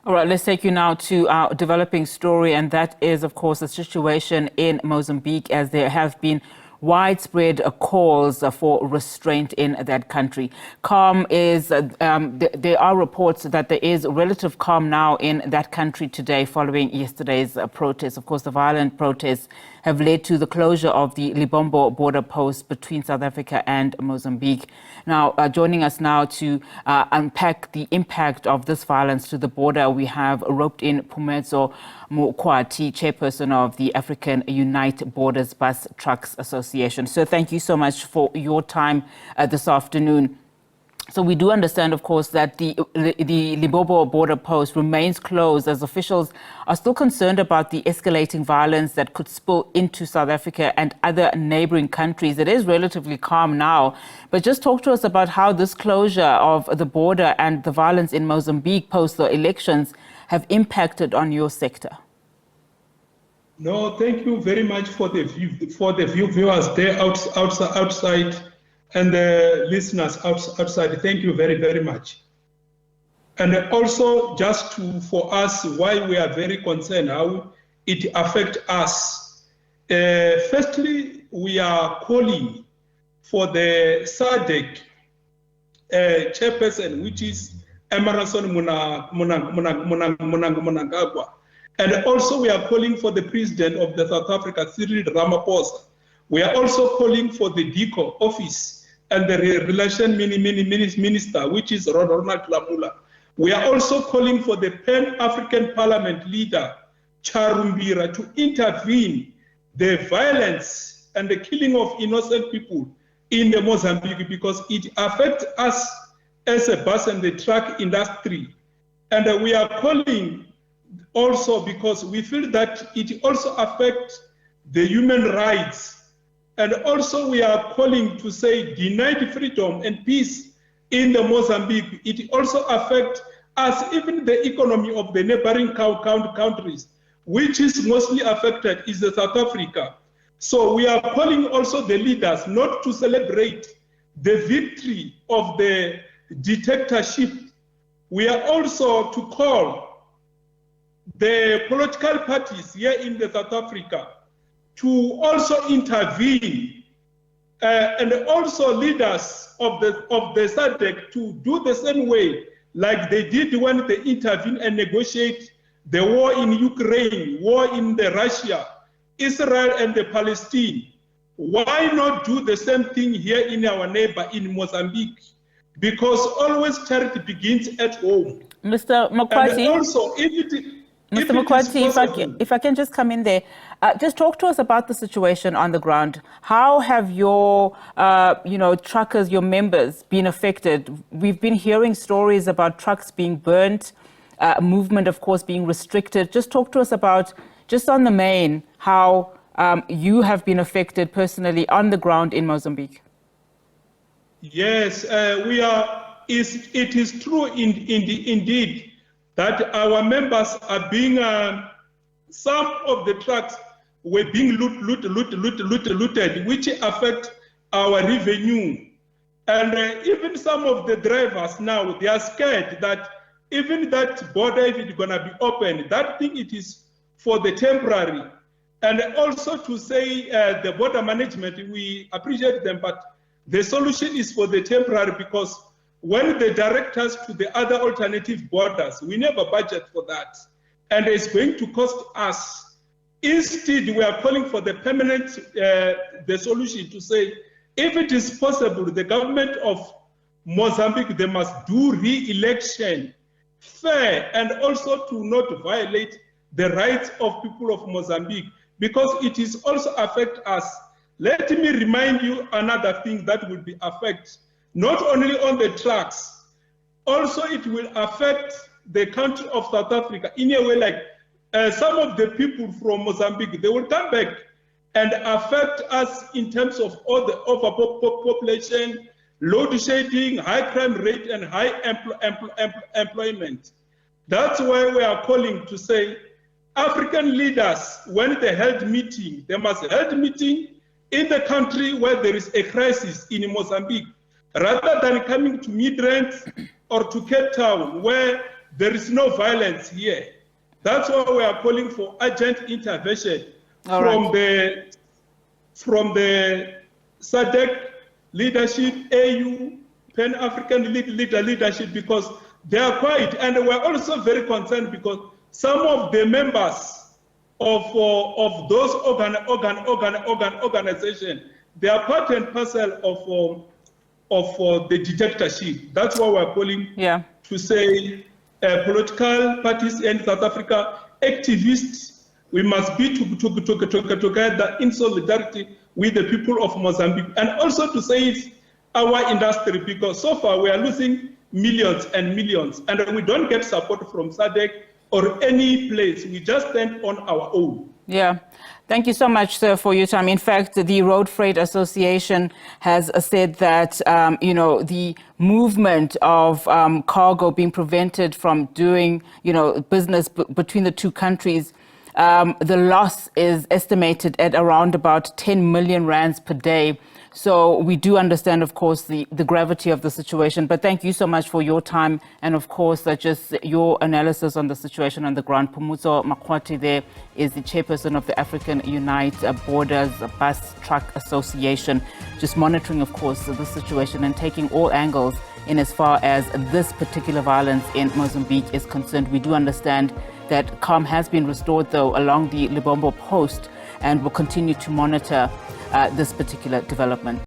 All right, let's take you now to our developing story, and that is, of course, the situation in Mozambique, as there have been widespread calls for restraint in that country. There are reports that there is relative calm now in that country today following yesterday's protests. Of course, the violent protests have led to the closure of the Lebombo Border post between South Africa and Mozambique. Now, joining us now to unpack the impact of this violence to the border, we have roped in Phumudzo Mukhwathi, Chairperson of the African Unite Borders Bus Trucks Association. So thank you so much for your time this afternoon. So we do understand, of course, that the Lebombo border post remains closed as officials are still concerned about the escalating violence that could spill into South Africa and other neighboring countries. It is relatively calm now, but just talk to us about how this closure of the border and the violence in Mozambique post the elections have impacted on your sector. No, thank you very much for the viewers there outside. And the listeners outside, thank you very, very much. And also, for us, why we are very concerned, how it affects us. Firstly, we are calling for the SADC chairperson, which is Emmerson Mnangagwa. And also, we are calling for the president of the South Africa, Cyril Ramaphosa. We are also calling for the DICO office and the relation minister, which is Ronald Lamula. We are also calling for the Pan-African Parliament leader, Charumbira, to intervene the violence and the killing of innocent people in the Mozambique, because it affects us as a bus and the truck industry. And we are calling also because we feel that it also affects the human rights. And also we are calling to say denied freedom and peace in the Mozambique. It also affects us, even the economy of the neighboring countries, which is mostly affected is the South Africa. So we are calling also the leaders not to celebrate the victory of the dictatorship. We are also to call the political parties here in the South Africa to also intervene, and also leaders of the SADC to do the same way like they did when they intervened and negotiate the war in Ukraine, war in the Russia, Israel and the Palestine. Why not do the same thing here in our neighbor in Mozambique? Because always charity begins at home. Mr. Mukhwathi. And also, Mr. Mukhwathi, if I can just come in there, just talk to us about the situation on the ground. How have your, truckers, your members, been affected? We've been hearing stories about trucks being burnt, movement, of course, being restricted. Just talk to us about, just on the main, how you have been affected personally on the ground in Mozambique. Yes, it is true indeed that our members are being, some of the trucks were being looted, which affect our revenue. And even some of the drivers now, they are scared that even that border, if it's gonna be open, that thing it is for the temporary. And also to say the border management, we appreciate them, but the solution is for the temporary, because when they direct us to the other alternative borders, we never budget for that. And it's going to cost us. Instead, we are calling for the permanent, the solution to say, if it is possible, the government of Mozambique, they must do re-election fair and also to not violate the rights of people of Mozambique, because it is also affect us. Let me remind you another thing that will be affect not only on the trucks, also it will affect the country of South Africa in a way like some of the people from Mozambique, they will come back and affect us in terms of all the overpopulation, load shedding, high crime rate, and high employment. That's why we are calling to say African leaders, when they held meeting, they must hold meeting in the country where there is a crisis in Mozambique, rather than coming to Midrand or to Cape Town, where there is no violence here. That's why we are calling for urgent intervention from the SADC leadership, AU, Pan-African leadership, because they are quiet. And we're also very concerned because some of the members of those organizations, they are part and parcel of the dictatorship. That's why we're calling to say political parties in South Africa, activists, we must be together in solidarity with the people of Mozambique, and also to save our industry, because so far we are losing millions and millions, and we don't get support from SADC or any place. We just stand on our own. Yeah. Thank you so much, sir, for your time. In fact, the Road Freight Association has said that, the movement of cargo being prevented from doing, business between the two countries, the loss is estimated at around about 10 million rands per day. So we do understand, of course, the gravity of the situation. But thank you so much for your time and, of course, just your analysis on the situation on the ground. Phumudzo Mukhwathi there is the chairperson of the African Borders Bus Truck Association, just monitoring, of course, the situation and taking all angles in as far as this particular violence in Mozambique is concerned. We do understand that calm has been restored, though, along the Lebombo Post, and will continue to monitor this particular development.